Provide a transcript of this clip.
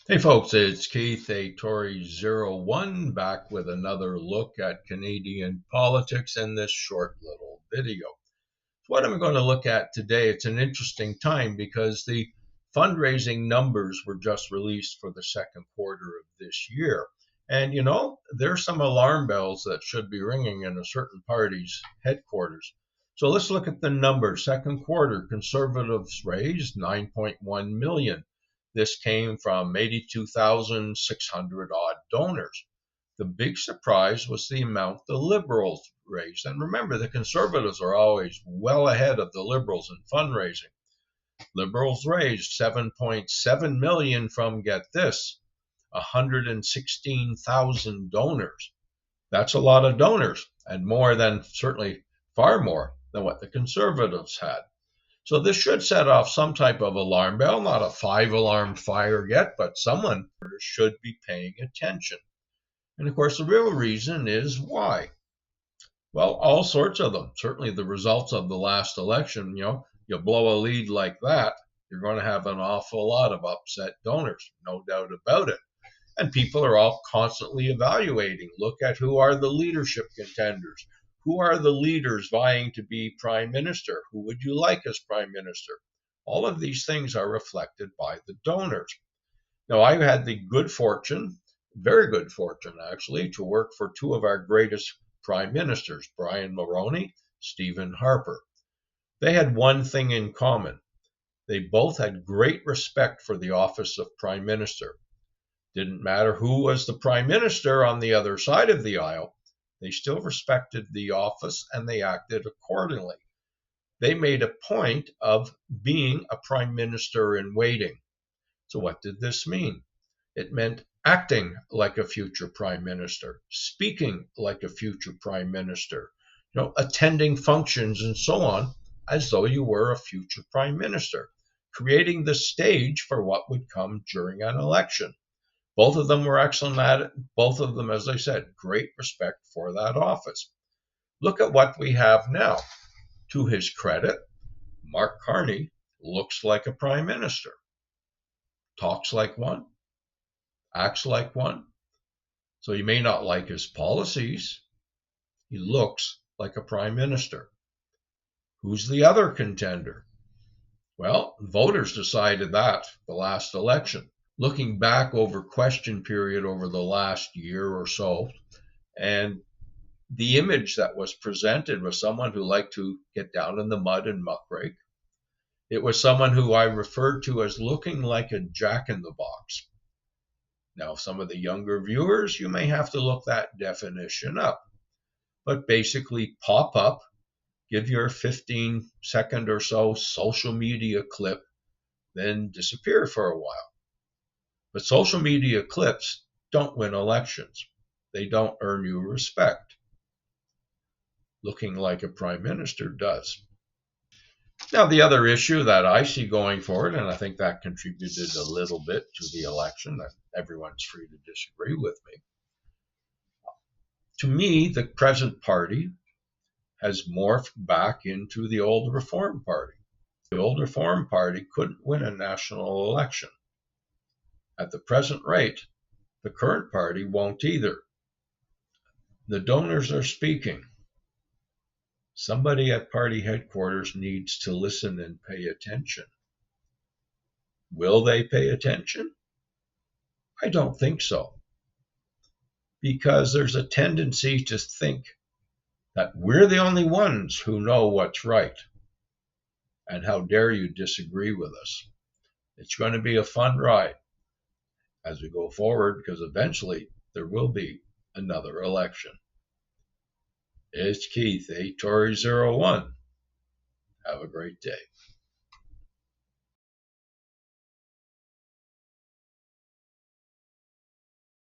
Hey folks, it's Keith, a Tory 01, back with another look at Canadian politics in this short little video. What I'm going to look at today, it's an interesting time because the fundraising numbers were just released for the second quarter of this year. And there's some alarm bells that should be ringing in a certain party's headquarters. So let's look at the numbers. Second quarter, Conservatives raised 9.1 million. This came from 82,600 odd donors. The big surprise was the amount the Liberals raised. And remember, the Conservatives are always well ahead of the Liberals in fundraising. Liberals raised 7.7 million from, get this, 116,000 donors. That's a lot of donors, and more than, certainly far more than what the Conservatives had. So this should set off some type of alarm bell, not a 5 alarm fire yet, but someone should be paying attention. And of course, the real reason is why. Well, all sorts of them. Certainly the results of the last election, you blow a lead like that, you're going to have an awful lot of upset donors, no doubt about it. And people are all constantly evaluating. Look at who are the leadership contenders. Who are the leaders vying to be prime minister? Who would you like as prime minister? All of these things are reflected by the donors. Now, I've had the good fortune, very good fortune actually, to work for two of our greatest prime ministers, Brian Mulroney, Stephen Harper. They had one thing in common. They both had great respect for the office of prime minister. Didn't matter who was the prime minister on the other side of the aisle, they still respected the office and they acted accordingly. They made a point of being a prime minister in waiting. So what did this mean? It meant acting like a future prime minister, speaking like a future prime minister, attending functions and so on as though you were a future prime minister, creating the stage for what would come during an election. Both of them were excellent at it. Both of them, as I said, great respect for that office. Look at what we have now. To his credit, Mark Carney looks like a prime minister, talks like one, acts like one. So you may not like his policies. He looks like a prime minister. Who's the other contender? Well, voters decided that the last election. Looking back over question period over the last year or so, and the image that was presented was someone who liked to get down in the mud and muckrake. It was someone who I referred to as looking like a jack in the box. Now, some of the younger viewers, you may have to look that definition up, but basically pop up, give your 15-second or so social media clip, then disappear for a while. But social media clips don't win elections. They don't earn you respect. Looking like a prime minister does. Now, the other issue that I see going forward, and I think that contributed a little bit to the election, that everyone's free to disagree with me. To me, the present party has morphed back into the old Reform Party. The old Reform Party couldn't win a national election. At the present rate, the current party won't either. The donors are speaking. Somebody at party headquarters needs to listen and pay attention. Will they pay attention? I don't think so. Because there's a tendency to think that we're the only ones who know what's right. And how dare you disagree with us? It's going to be a fun ride as we go forward, because eventually there will be another election. It's Keith, a Tory 01. Have a great day.